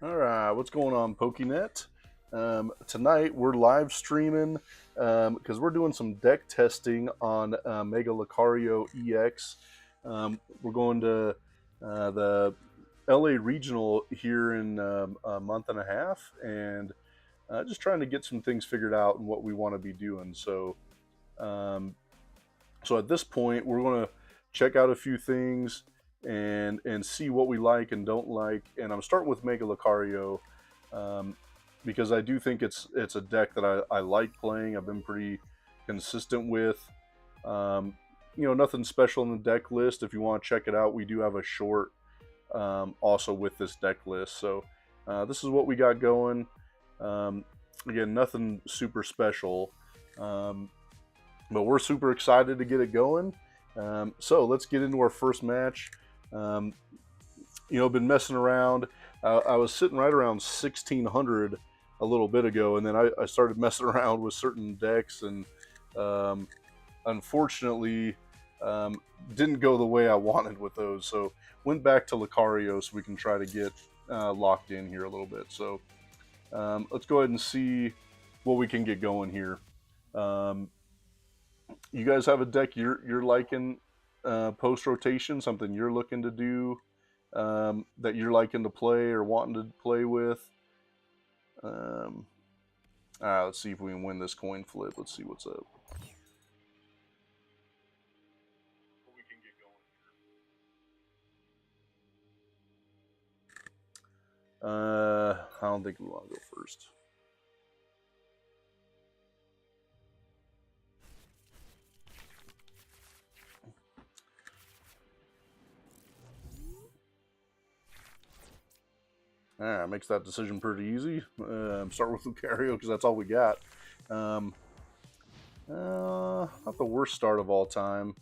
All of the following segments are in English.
All right, what's going on, PokeNet? Tonight we're live streaming because we're doing some deck testing on Mega Lucario EX. We're going to the LA Regional here in a month and a half, and just trying to get some things figured out and what we want to be doing. Um, so at this point, we're going to check out a few things and see what we like and don't like. And I'm starting with Mega Lucario um, because I do think it's a deck that I like playing. I've been pretty consistent with. Nothing special in the deck list. If you want to check it out, we do have a short also with this deck list. So this is what we got going. Again, nothing super special. But we're super excited to get it going. So let's get into our first match. Been messing around. I was sitting right around 1600 a little bit ago, and then I started messing around with certain decks, and unfortunately, didn't go the way I wanted with those. So went back to Lucario so we can try to get locked in here a little bit. So let's go ahead and see what we can get going here. You guys have a deck you're liking post rotation, something you're looking to do that you're liking to play or wanting to play with. All right, let's see if we can win this coin flip. Let's see what's up. We can get going here. I don't think we want to go first. All right, makes that decision pretty easy. Start with Lucario because that's all we got. Not the worst start of all time.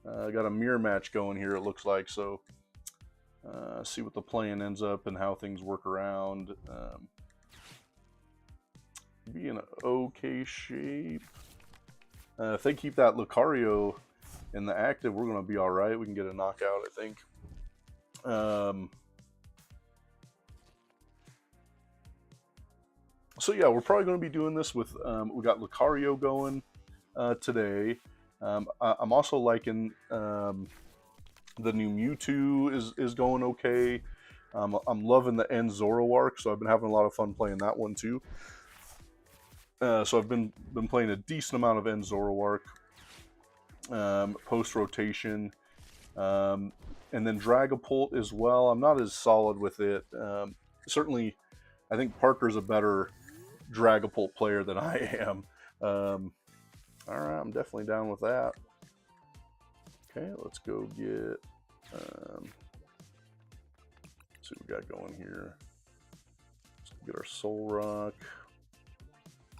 Got a mirror match going here, it looks like. So see what the plan ends up and how things work around. Be in okay shape. If they keep that Lucario in the active, we're going to be all right. We can get a knockout, I think. So yeah, we're probably going to be doing this with, we got Lucario going today. I'm also liking the new Mewtwo is going okay. I'm loving the End Zoroark, so I've been having a lot of fun playing that one too. So I've been playing a decent amount of End Zoroark post rotation, and then Dragapult as well. I'm not as solid with it. Certainly, I think Parker's a better Dragapult player than I am. All right, I'm definitely down with that. Okay, let's go get. Let's see what we got going here. Let's get our Soul Rock.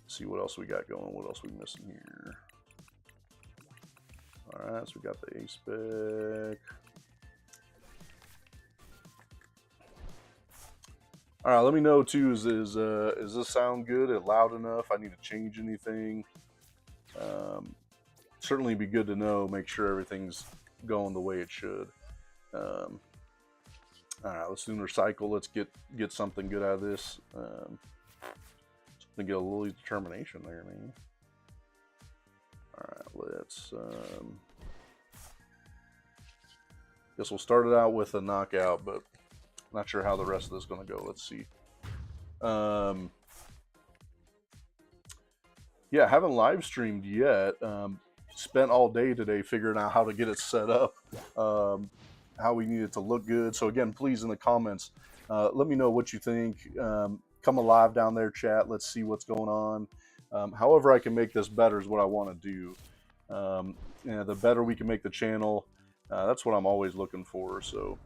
See what else we got going. What else we missing here? All right, so we got the A-Spec. All right, let me know too. Is this sound good? Is it loud enough? I need to change anything. Certainly be good to know. Make sure everything's going the way it should. All right, let's do recycle. Let's get something good out of this. Something get a little determination there, man. All right, let's. Guess we'll start it out with a knockout, but not sure how the rest of this is going to go. Let's see. Yeah, haven't live streamed yet. Spent all day today figuring out how to get it set up, how we need it to look good. So again, please in the comments, let me know what you think. Come alive down there, chat. Let's see what's going on. However I can make this better is what I want to do. The better we can make the channel, that's what I'm always looking for. So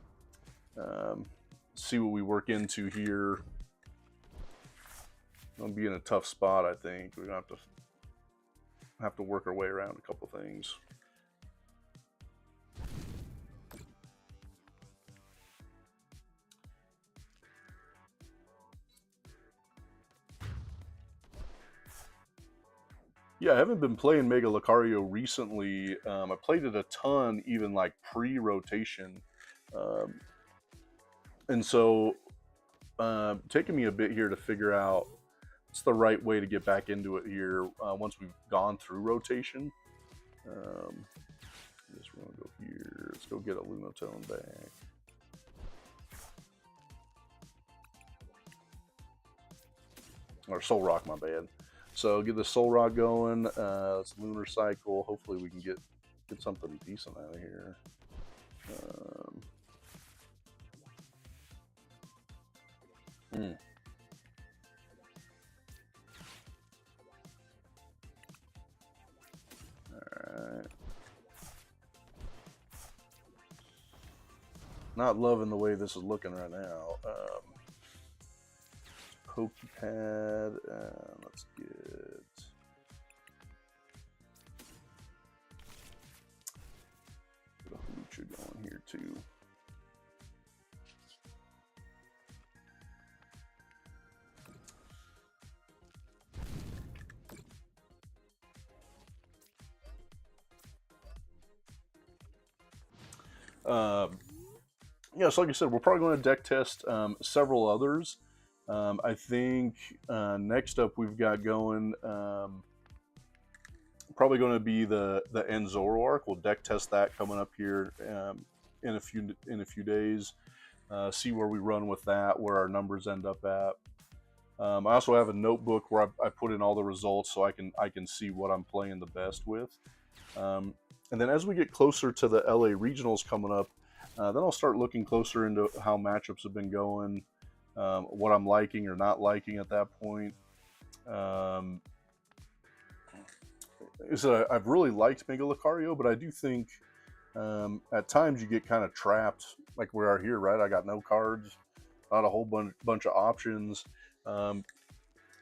see what we work into here. I'll be in a tough spot, I think. We're gonna have to work our way around a couple things. Yeah, I haven't been playing Mega Lucario recently. I played it a ton, even like pre-rotation. And so taking me a bit here to figure out what's the right way to get back into it here once we've gone through rotation. I guess we're gonna go here. Let's go get a Lunatone back. Or Soul Rock, my bad. So get the Soul Rock going. It's Lunar Cycle. Hopefully we can get something decent out of here. Alright. Not loving the way this is looking right now. Pokepad. Let's get a Hoocha going here too. Yeah, so like I said, we're probably going to deck test several others. I think next up we've got going probably going to be the End Zoroark. We'll deck test that coming up here in a few days. See where we run with that, where our numbers end up at. I also have a notebook where I put in all the results so I can see what I'm playing the best with. And then as we get closer to the LA regionals coming up, then I'll start looking closer into how matchups have been going, what I'm liking or not liking at that point. So I've really liked Mega Lucario, but I do think at times you get kind of trapped, like we are here, right? I got no cards, not a whole bunch of options, and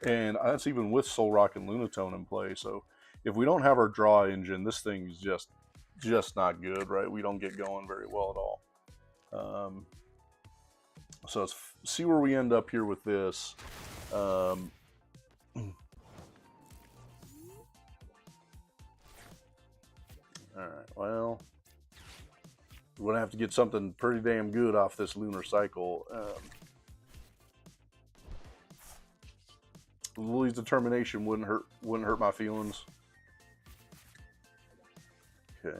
that's even with Soul Rock and Lunatone in play. So if we don't have our draw engine, this thing's just not good, right? We don't get going very well at all. So let's see where we end up here with this. All right, well, we're gonna have to get something pretty damn good off this Lunar Cycle. Lily's Determination wouldn't hurt my feelings. Okay.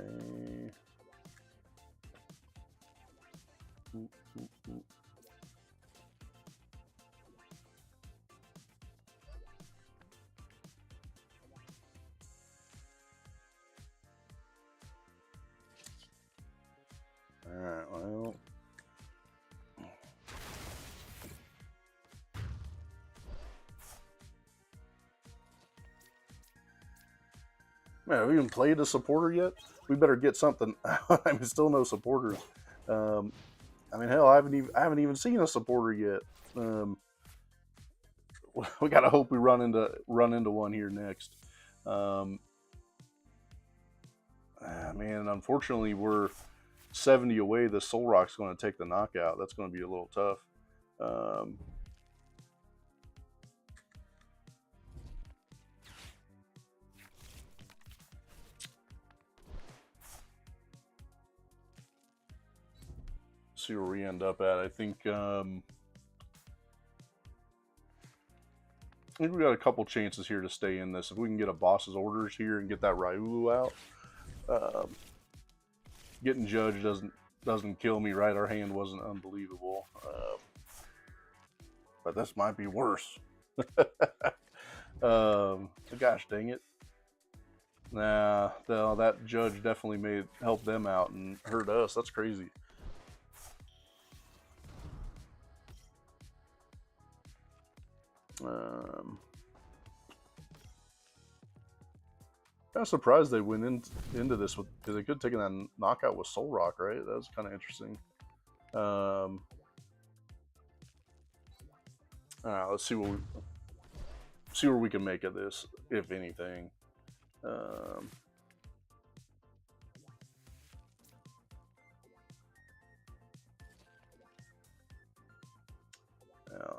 Alright, well. Man, have we even played a supporter yet? We better get something. I mean, still no supporters. I mean, hell, I haven't even seen a supporter yet. We gotta hope we run into one here next. Man, unfortunately, we're 70 away. The Soul Rock's going to take the knockout. That's going to be a little tough. See where we end up at. I think we got a couple chances here to stay in this. If we can get a boss's orders here and get that Ryulu out, getting judged doesn't kill me, right? Our hand wasn't unbelievable, but this might be worse. Gosh dang it! Nah, that judge definitely helped them out and hurt us. That's crazy. Kind of surprised they went into this with, because they could have taken that knockout with Soul Rock, right? That was kind of interesting. All right, let's see where we can make of this, if anything. Now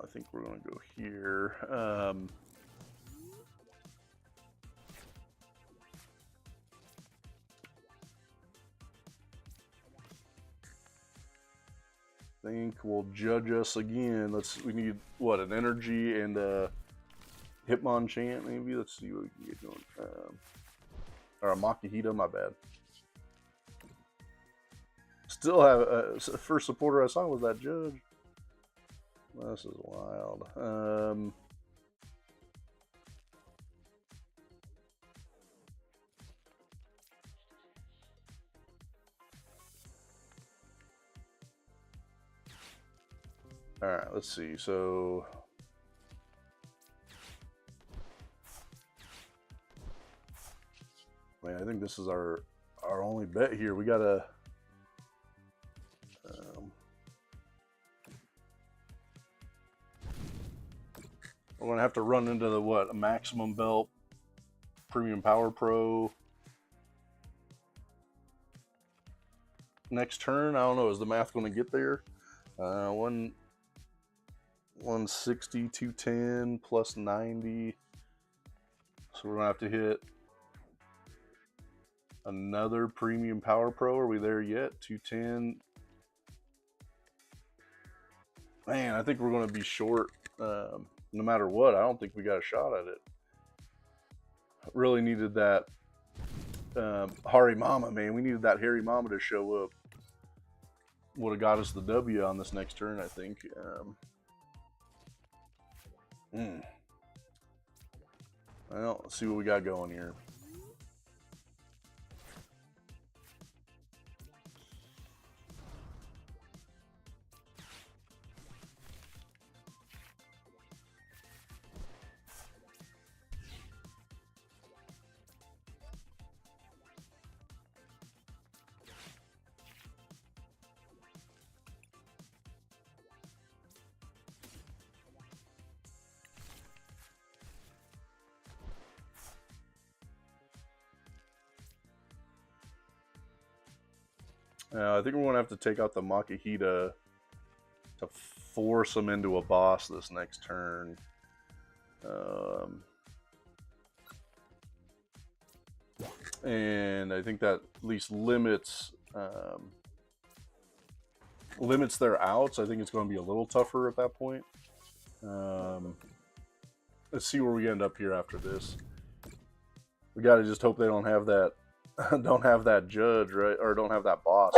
I think we're going to go here. think will judge us again. We need what, an energy and a Hitmonchan maybe. Let's see what we can get going. Or a Makihita, my bad. Still have first supporter I saw was that judge. This is wild. All right, let's see. So man, I think this is our only bet here. We gotta we're gonna have to run into the what, a maximum belt, premium power pro. Next turn, I don't know. Is the math going to get there? 160, 210 plus 90. So we're gonna have to hit another premium power pro. Are we there yet? 210. Man, I think we're going to be short no matter what. I don't think we got a shot at it. Really needed that Hari Mama, man. We needed that Harry Mama to show up. Would have got us the W on this next turn, I think. Well, let's see what we got going here. I think we're going to have to take out the Makihita to force him into a boss this next turn. And I think that at least limits their outs. I think it's going to be a little tougher at that point. Let's see where we end up here after this. We got to just hope they don't have that judge, right? Or don't have that boss.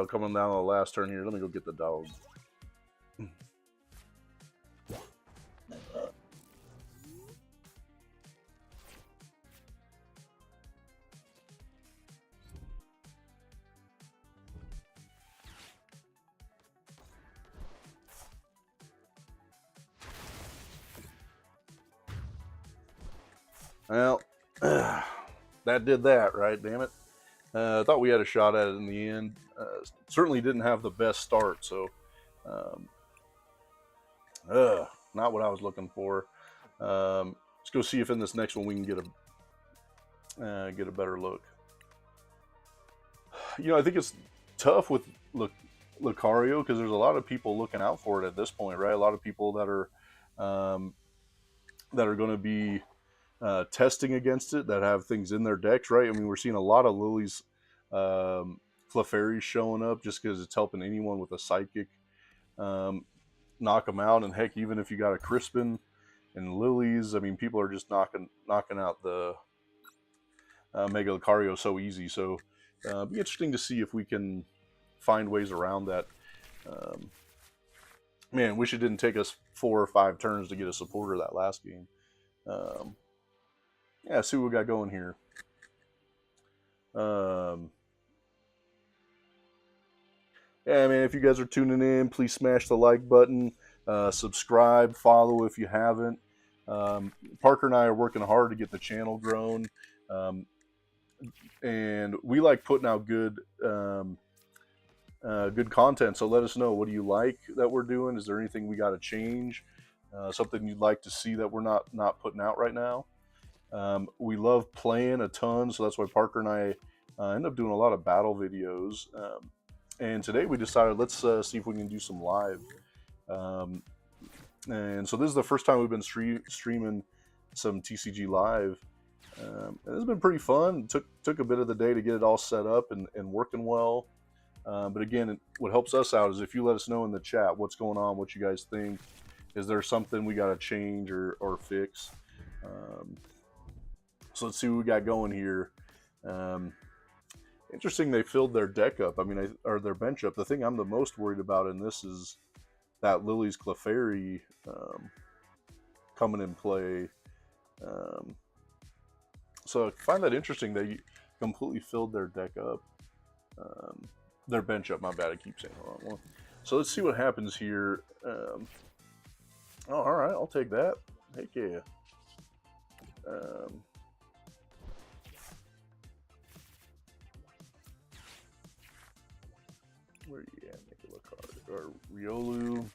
Coming down to the last turn here. Let me go get the dog. Well, that did that, right? Damn it. I thought we had a shot at it in the end. Certainly didn't have the best start, so not what I was looking for. Let's go see if in this next one we can get a better look. You know, I think it's tough with Lucario because there's a lot of people looking out for it at this point, right? A lot of people that are going to be testing against it, that have things in their decks, right? I mean, we're seeing a lot of Lily's Clefairy showing up just because it's helping anyone with a Psychic knock them out. And heck, even if you got a Crispin and Lily's, I mean, people are just knocking out the Mega Lucario so easy. So it'll be interesting to see if we can find ways around that. Man, wish it didn't take us 4 or 5 turns to get a supporter that last game. Yeah, see what we got going here. Yeah, I mean, if you guys are tuning in, please smash the like button, subscribe, follow if you haven't. Parker and I are working hard to get the channel grown, and we like putting out good content. So let us know, what do you like that we're doing? Is there anything we got to change? Something you'd like to see that we're not putting out right now? We love playing a ton, so that's why Parker and I end up doing a lot of battle videos. And today we decided, let's see if we can do some live. And so this is the first time we've been streaming some TCG live. And it's been pretty fun. It took a bit of the day to get it all set up and working well. But again, what helps us out is if you let us know in the chat what's going on, what you guys think. Is there something we got to change or fix? So let's see what we got going here. Interesting, they filled their deck up. I mean, or their bench up. The thing I'm the most worried about in this is that Lily's Clefairy coming in play. So I find that interesting. They completely filled their deck up. Their bench up, my bad. I keep saying the wrong one. So let's see what happens here. Oh, all right, I'll take that. Heck yeah. Where are you at? Mega Lucario or Riolu?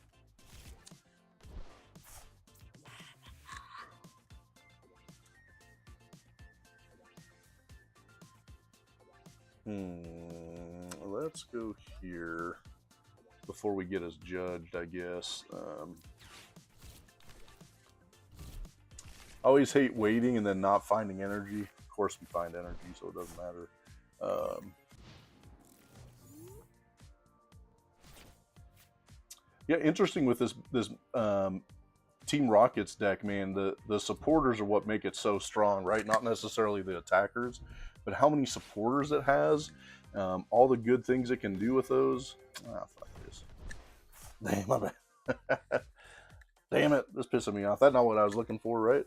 Let's go here before we get us judged, I guess. I always hate waiting and then not finding energy. Of course, we find energy, so it doesn't matter. Yeah, interesting with this Team Rocket's deck, man. The supporters are what make it so strong, right? Not necessarily the attackers, but how many supporters it has. All the good things it can do with those. Ah, fuck this. Damn, my bad. Damn it, this pissing me off. That's not what I was looking for, right?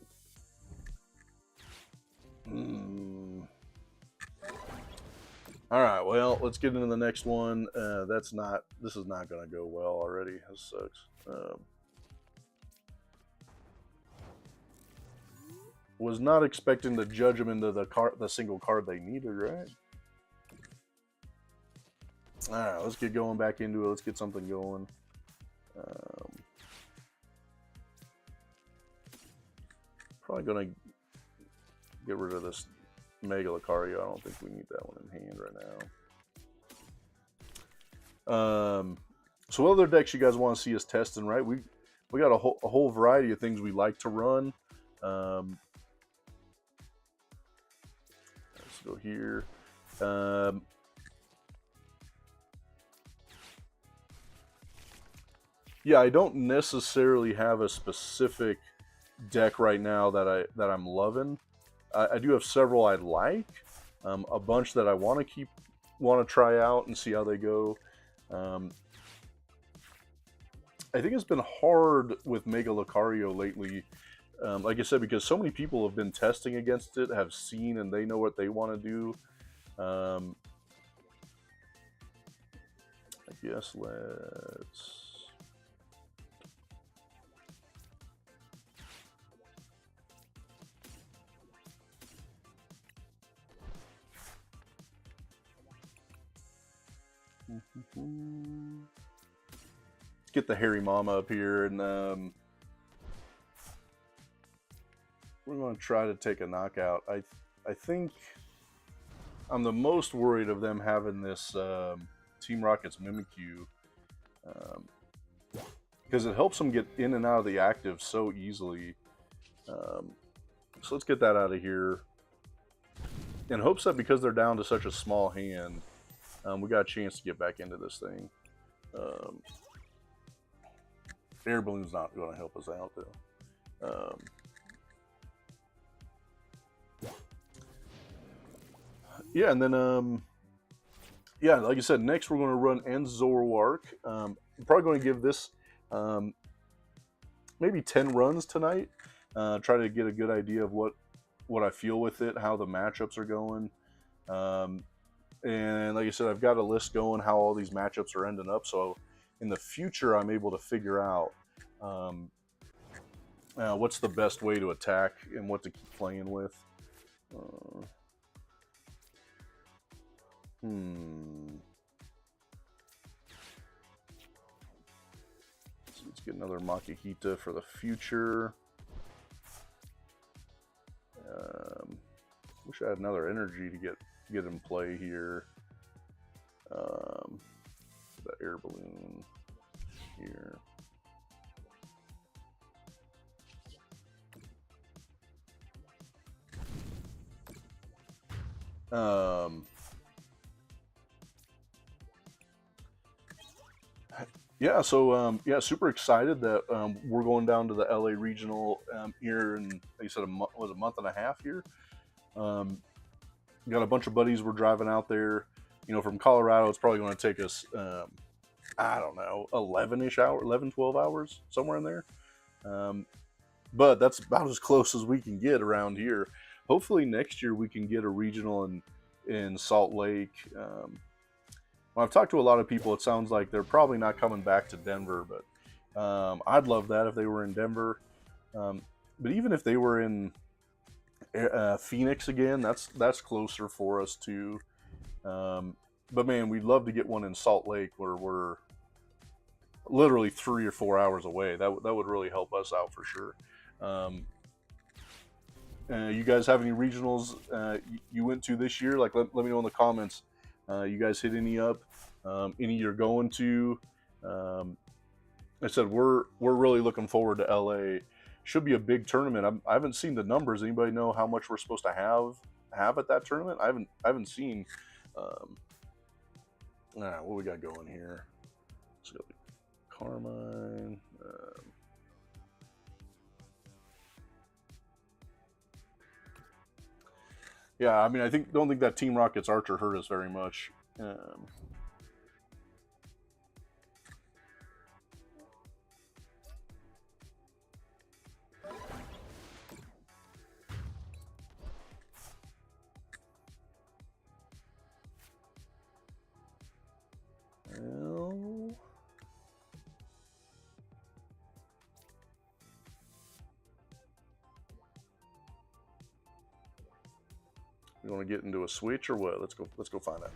All right, well, let's get into the next one. This is not going to go well already. This sucks. Was not expecting to judge them into the single card they needed, right? All right, let's get going back into it. Let's get something going. Probably going to get rid of this Mega Lucario. I don't think we need that one in hand right now. So what other decks you guys want to see us testing, right? We got a whole variety of things we like to run. Let's go here. Yeah, I don't necessarily have a specific deck right now that I'm loving. I do have several I like, a bunch that I want to try out and see how they go. I think it's been hard with Mega Lucario lately. Like I said, because so many people have been testing against it, have seen, and they know what they want to do. I guess let's... get the hairy mama up here, and we're going to try to take a knockout. I think I'm the most worried of them having this Team Rocket's Mimikyu, because it helps them get in and out of the active so easily. So let's get that out of here, in hopes that because they're down to such a small hand, we got a chance to get back into this thing. Air Balloon's not going to help us out, though. Yeah, and then, yeah, like I said, next we're going to run Zoroark. I'm probably going to give this maybe 10 runs tonight. Try to get a good idea of what I feel with it, how the matchups are going. And like I said, I've got a list going how all these matchups are ending up. So in the future, I'm able to figure out what's the best way to attack and what to keep playing with. So let's get another Makihita for the future. Wish I had another energy to get in play here. The air balloon here. Um, yeah, so yeah, super excited that we're going down to the LA regional here in, they said, was a month and a half here. Um, got a bunch of buddies. We're driving out there. You know, from Colorado, it's probably going to take us, I don't know, 11-ish hour, 11, 12 hours, somewhere in there. Um, but that's about as close as we can get around here. Hopefully next year we can get a regional in Salt Lake. When I've talked to a lot of people, it sounds like they're probably not coming back to Denver, but I'd love that if they were in Denver. But even if they were in Phoenix again, that's closer for us too. But man, we'd love to get one in Salt Lake where we're literally 3 or 4 hours away. That would really help us out for sure. Um, you guys have any regionals you went to this year? Like, let me know in the comments. You guys hit any up? Any you're going to? I said we're really looking forward to LA. Should be a big tournament. I haven't seen the numbers. Anybody know how much we're supposed to have at that tournament? I haven't seen. What we got going here? Let's go. Carmine. Yeah, I mean, don't think that Team Rocket's Archer hurt us very much. Well, you want to get into a switch or what? Let's go find out.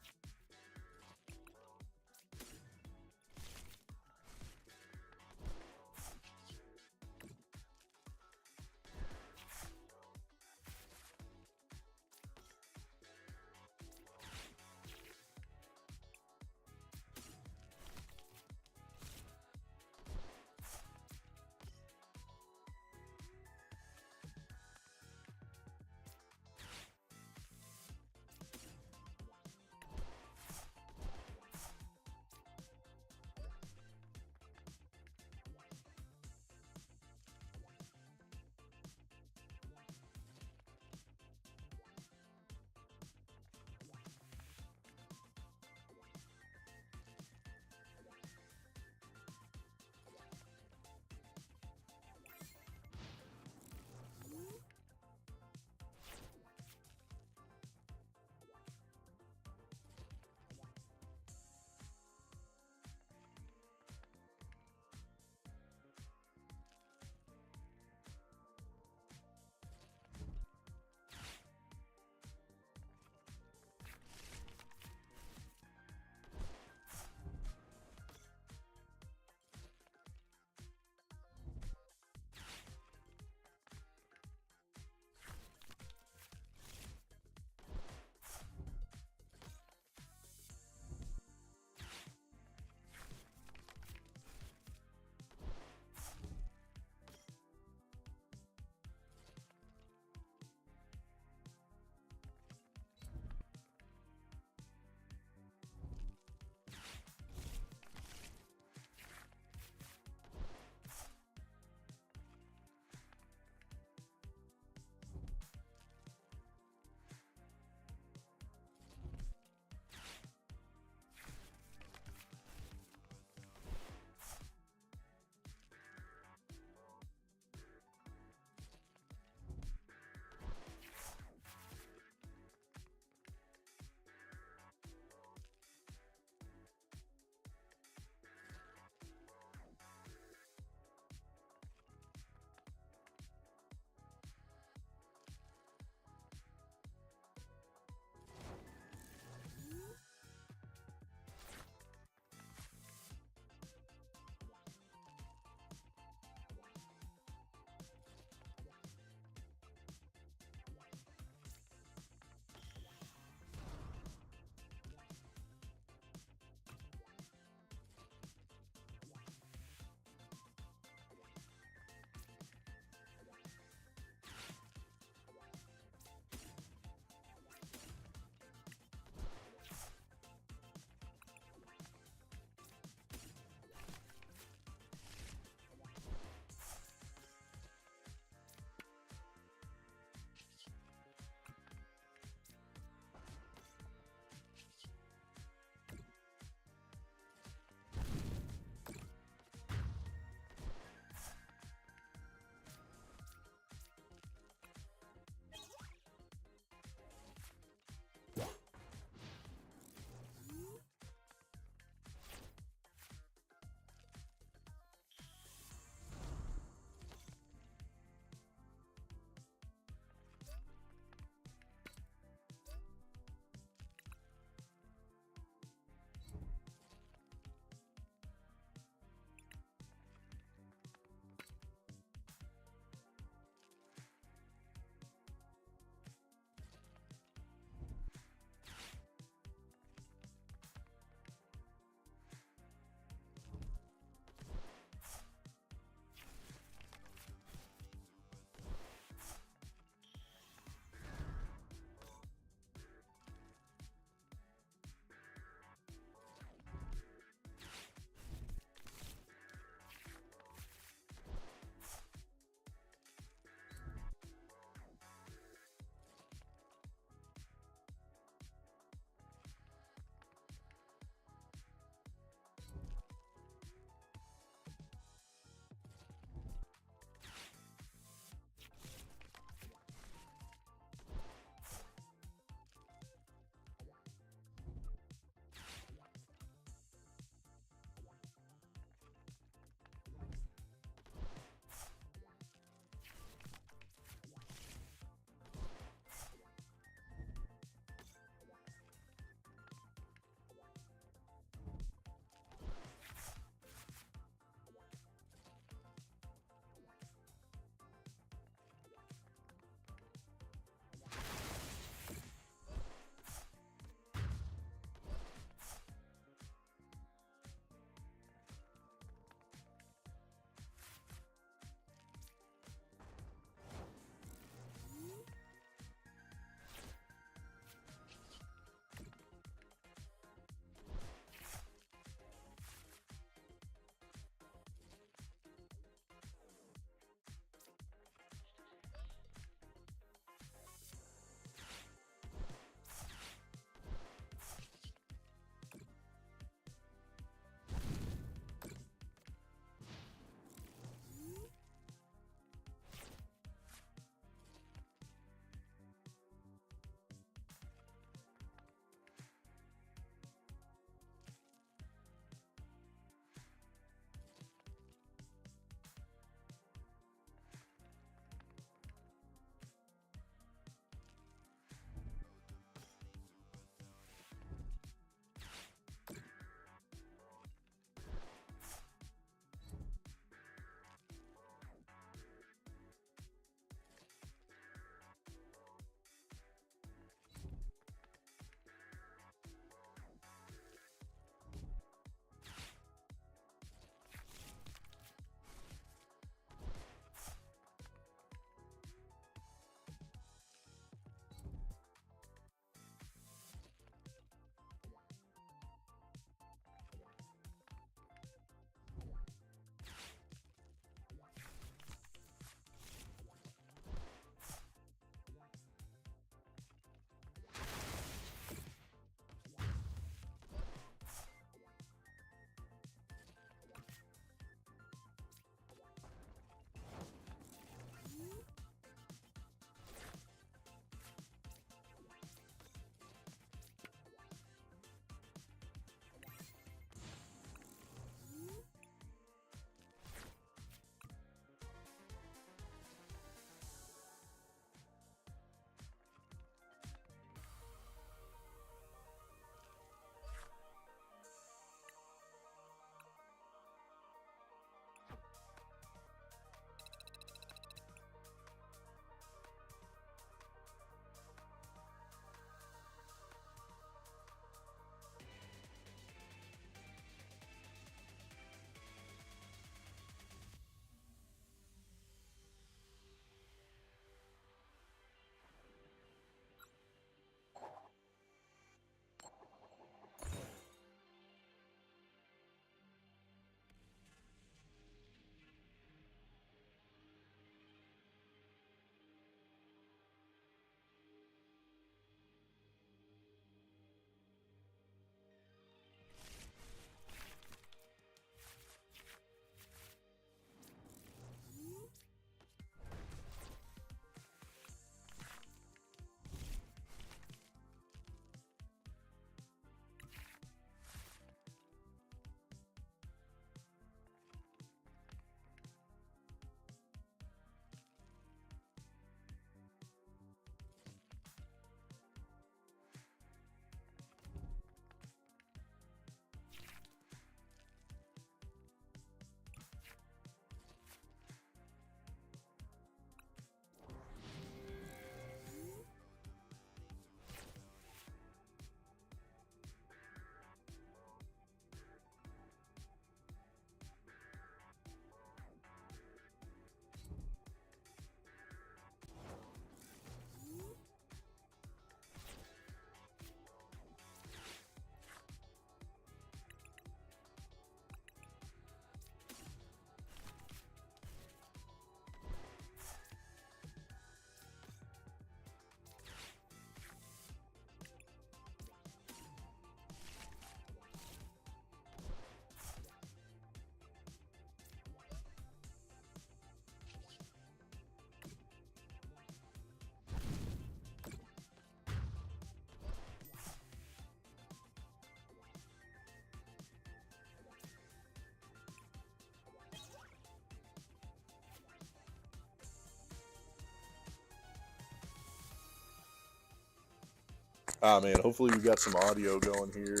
Ah, man, hopefully we got some audio going here.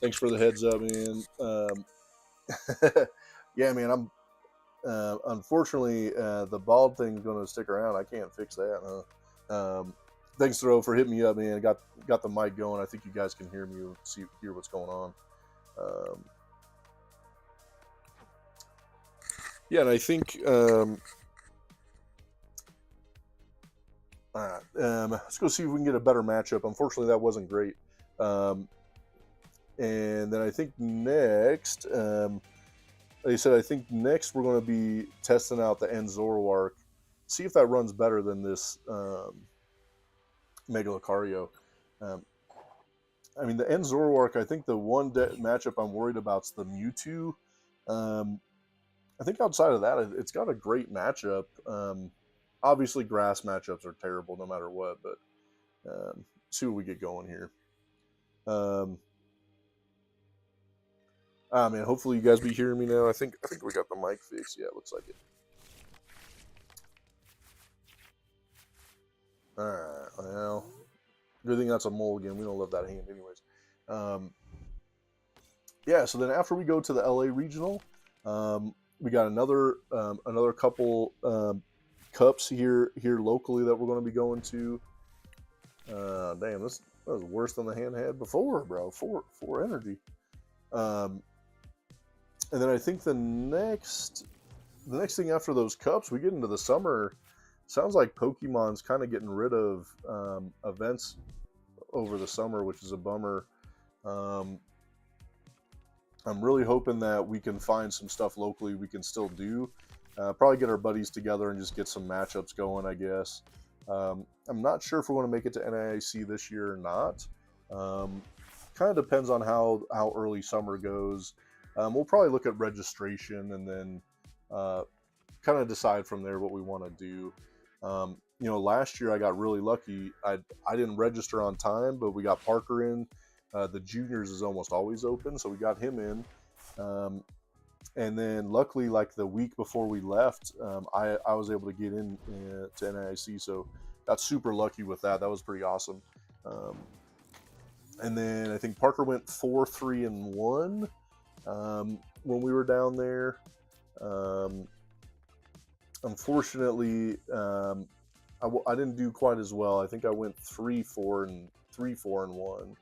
Thanks for the heads up, man. Yeah, man, unfortunately, the bald thing's going to stick around. I can't fix that, huh? Thanks, Throw, for hitting me up, man. Got the mic going. I think you guys can hear me, hear what's going on. Yeah, and I think let's go see if we can get a better matchup. Unfortunately, that wasn't great. And then I think next, like I said, I think next we're going to be testing out the Zoroark, see if that runs better than this Mega Lucario. I mean, the Zoroark, I think the one matchup I'm worried about is the Mewtwo. I think outside of that, it's got a great matchup. Obviously, grass matchups are terrible no matter what, but see what we get going here. Man, hopefully you guys be hearing me now. I think we got the mic fixed. Yeah, it looks like it. All right, well, good thing that's a mulligan. We don't love that hand, anyways. Yeah, so then after we go to the LA regional, we got another couple cups here locally that we're going to be going to. Damn, that was worse than the hand had before, bro. Four energy. And then I think the next thing after those cups, we get into the summer. Sounds like Pokemon's kind of getting rid of events over the summer, which is a bummer. I'm really hoping that we can find some stuff locally we can still do. Probably get our buddies together and just get some matchups going, I guess. I'm not sure if we want to make it to NAIC this year or not. Kind of depends on how early summer goes. We'll probably look at registration and then kind of decide from there what we want to do. Last year I got really lucky. I didn't register on time, but we got Parker in. The juniors is almost always open, so we got him in. And then luckily, like the week before we left, I was able to get in to NIC, so got super lucky with that. That was pretty awesome. And then I think Parker went 4-3-1 when we were down there. Unfortunately, I didn't do quite as well. I think I went 3-4-1.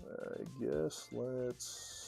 I guess let's.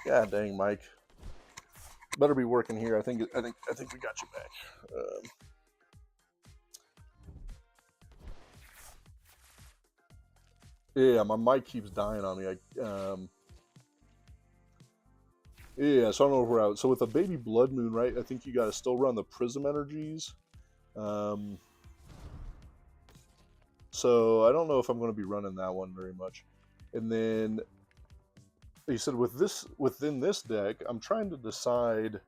God dang, Mike. Better be working here. I think we got you back. Yeah, my mic keeps dying on me. Yeah, so I don't know if we're out. So with a baby blood moon, right? I think you got to still run the prism energies. So I don't know if I'm going to be running that one very much. And then you said within this deck, I'm trying to decide.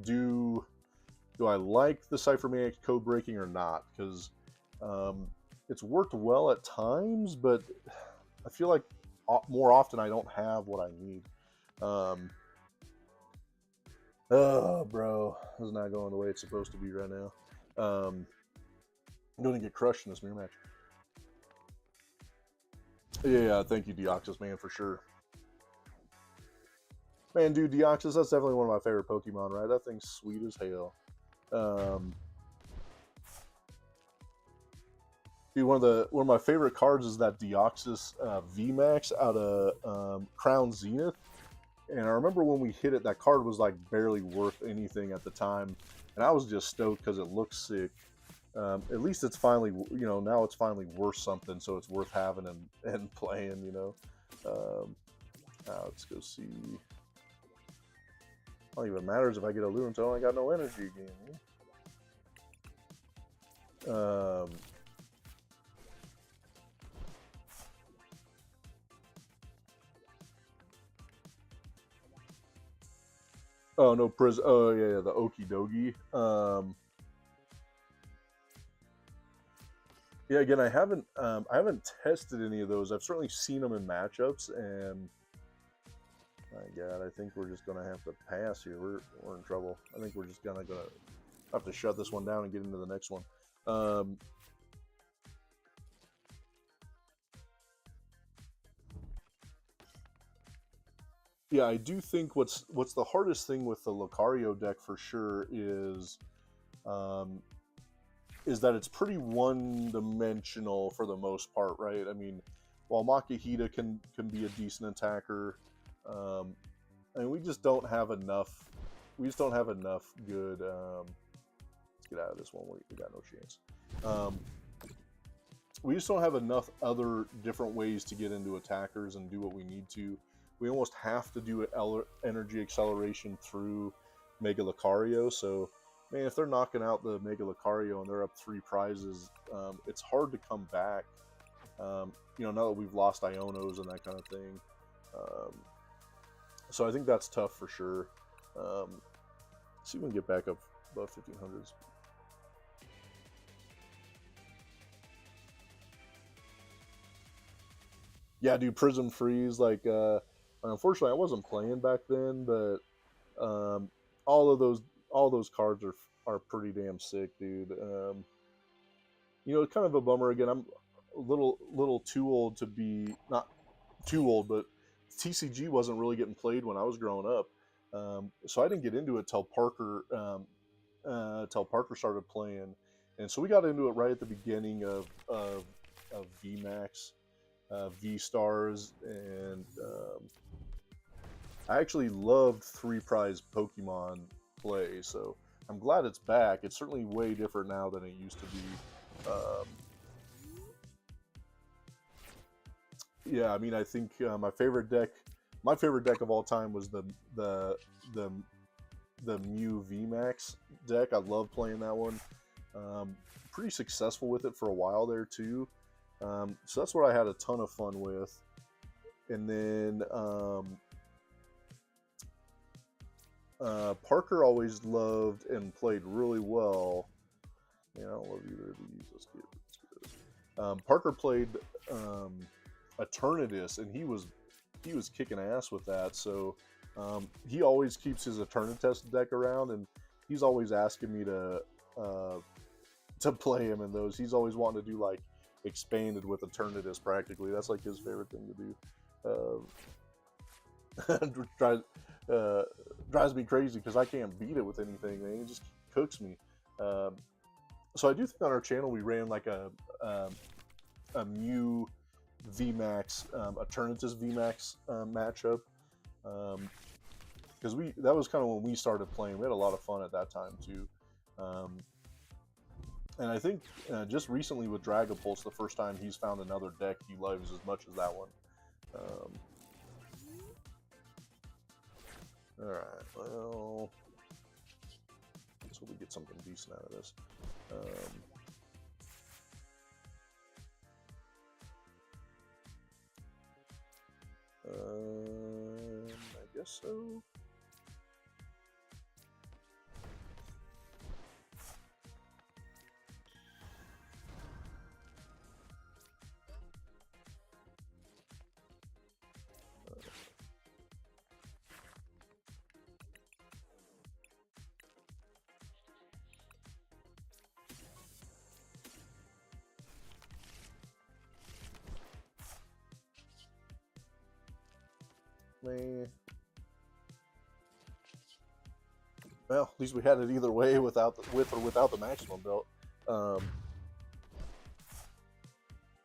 Do I like the Cypher Maniacs code breaking or not? Because it's worked well at times, but I feel like more often I don't have what I need. Oh, bro, this is not going the way it's supposed to be right now. I'm going to get crushed in this mirror match. Yeah, thank you, Deoxys, man, for sure. Man, dude, Deoxys, that's definitely one of my favorite Pokemon, right? That thing's sweet as hell. Dude, one of my favorite cards is that Deoxys VMAX out of Crown Zenith. And I remember when we hit it, that card was like barely worth anything at the time. And I was just stoked because it looks sick. At least it's finally, now it's finally worth something, so it's worth having and playing, let's go see. It don't even matters if I get a lure until I got no energy again. Oh no, oh yeah, the Okie Dokie. Yeah, again, I haven't tested any of those. I've certainly seen them in matchups, and my God, I think we're just gonna have to pass here. We're in trouble. I think we're just gonna have to shut this one down and get into the next one. Yeah, I do think what's the hardest thing with the Lucario deck for sure is that it's pretty one-dimensional for the most part, right? I mean, while Makihita can be a decent attacker, I mean, we just don't have enough. We just don't have enough good. Let's get out of this one. We got no chance. We just don't have enough other different ways to get into attackers and do what we need to. We almost have to do energy acceleration through Mega Lucario. So, man, if they're knocking out the Mega Lucario and they're up 3 prizes, it's hard to come back. Now that we've lost Ionos and that kind of thing. So I think that's tough for sure. Let's see if we can get back up above 1500s. Yeah, dude, Prism Freeze, like, unfortunately, I wasn't playing back then, but all those cards are pretty damn sick, dude. It's kind of a bummer. Again, I'm a little too old to be, not too old, but TCG wasn't really getting played when I was growing up, so I didn't get into it till Parker started playing, and so we got into it right at the beginning of VMAX. V-Stars, and I actually loved 3 prize Pokemon play, so I'm glad it's back. It's certainly way different now than it used to be. Yeah, I mean, I think my favorite deck of all time was the Mew VMAX deck. I love playing that one. Pretty successful with it for a while there too. So that's what I had a ton of fun with. And then Parker always loved and played really well. Yeah, I don't love either of these. Let's get this. Parker played Eternatus, and he was kicking ass with that. So he always keeps his Eternatus deck around, and he's always asking me to play him in those. He's always wanting to do like expanded with Eternatus practically. That's like his favorite thing to do. Drives me crazy because I can't beat it with anything, man. It just cooks me. So I do think on our channel we ran like a Mew VMAX, Eternatus VMAX matchup. Because that was kind of when we started playing. We had a lot of fun at that time too. And I think just recently with Dragapulse, the first time he's found another deck he loves as much as that one. Alright, well, let's hope we get something decent out of this. I guess so. Well, at least we had it either way, with or without the maximum belt.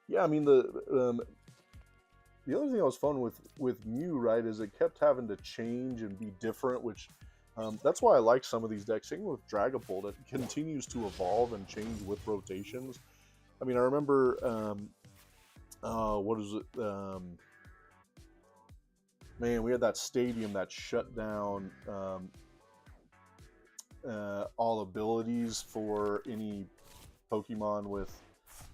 Yeah, I mean the other thing that was fun with Mew, right, is it kept having to change and be different, which that's why I like some of these decks. Same with Dragapult, it continues to evolve and change with rotations. I mean, I remember what is it? Man, we had that stadium that shut down all abilities for any Pokemon with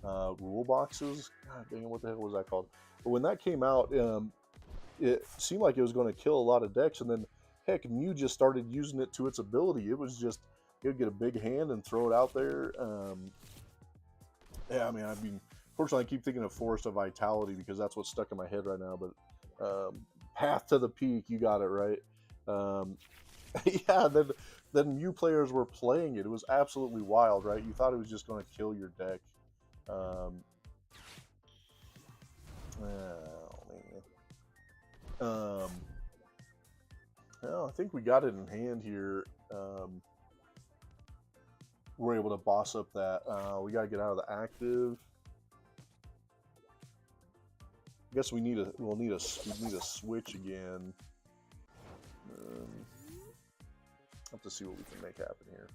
rule boxes. God dang it, what the hell was that called? But when that came out, it seemed like it was going to kill a lot of decks, and then heck, Mew just started using it to its ability. It was just, it would get a big hand and throw it out there. Yeah, I mean, fortunately, I keep thinking of Forest of Vitality because that's what's stuck in my head right now. But Path to the Peak, you got it right. Yeah, then Mew players were playing it. It was absolutely wild, right? You thought it was just going to kill your deck. Oh man. Well, I think we got it in hand here. We're able to boss up that. We got to get out of the active. I guess we'll need a switch again. Have to see what we can make happen here.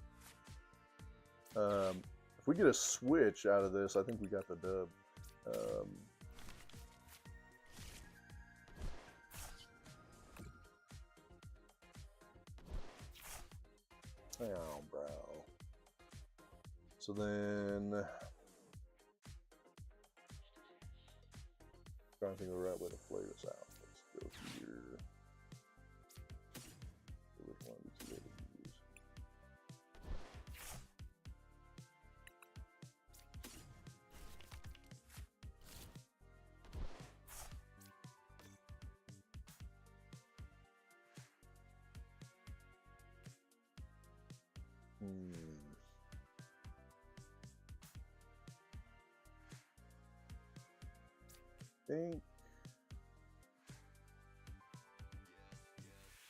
If we get a switch out of this, I think we got the dub. Oh, bro. So then, trying to think of the right way to play this out. Let's go here. Which one of these ways to use?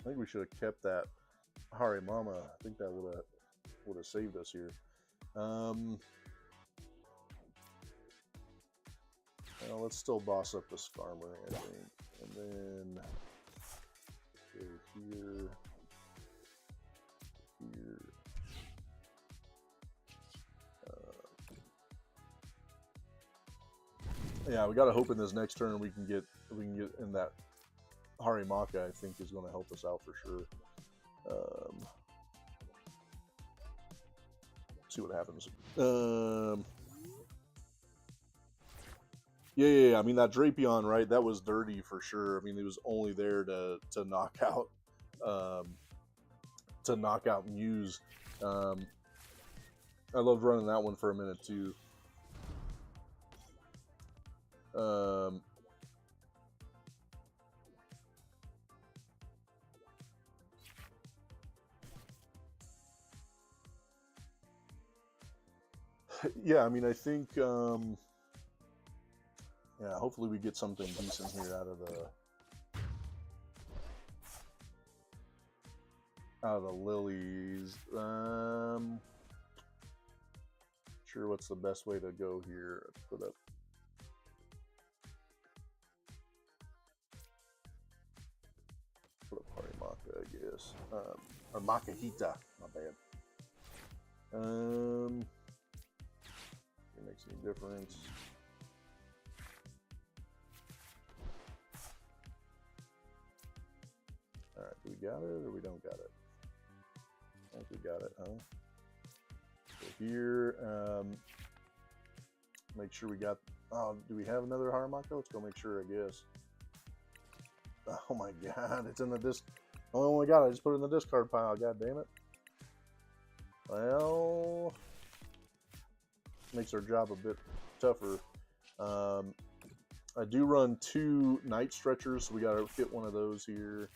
I think we should have kept that Harimama. I think that would have saved us here. Well, let's still boss up the Skarmory, I think, and then go here, here. Yeah, we gotta hope in this next turn we can get in that Harimaka. I think is going to help us out for sure. See what happens. Yeah. I mean, that Drapion, right? That was dirty for sure. I mean, it was only there to knock out Mews. I loved running that one for a minute too. Yeah, I mean, I think, yeah, hopefully we get something decent here out of the lilies. Sure, what's the best way to go here? Let's put up. I guess. Or Makahita, my bad. It makes any difference. Alright, do we got it or we don't got it? I think we got it, huh? So here, make sure we got. Oh, do we have another Haramaka? Let's go make sure, I guess. Oh my god, it's in the disc. Oh my god, I just put it in the discard pile. God damn it. Well, makes our job a bit tougher. I do run 2 night stretchers, so we got to hit one of those here.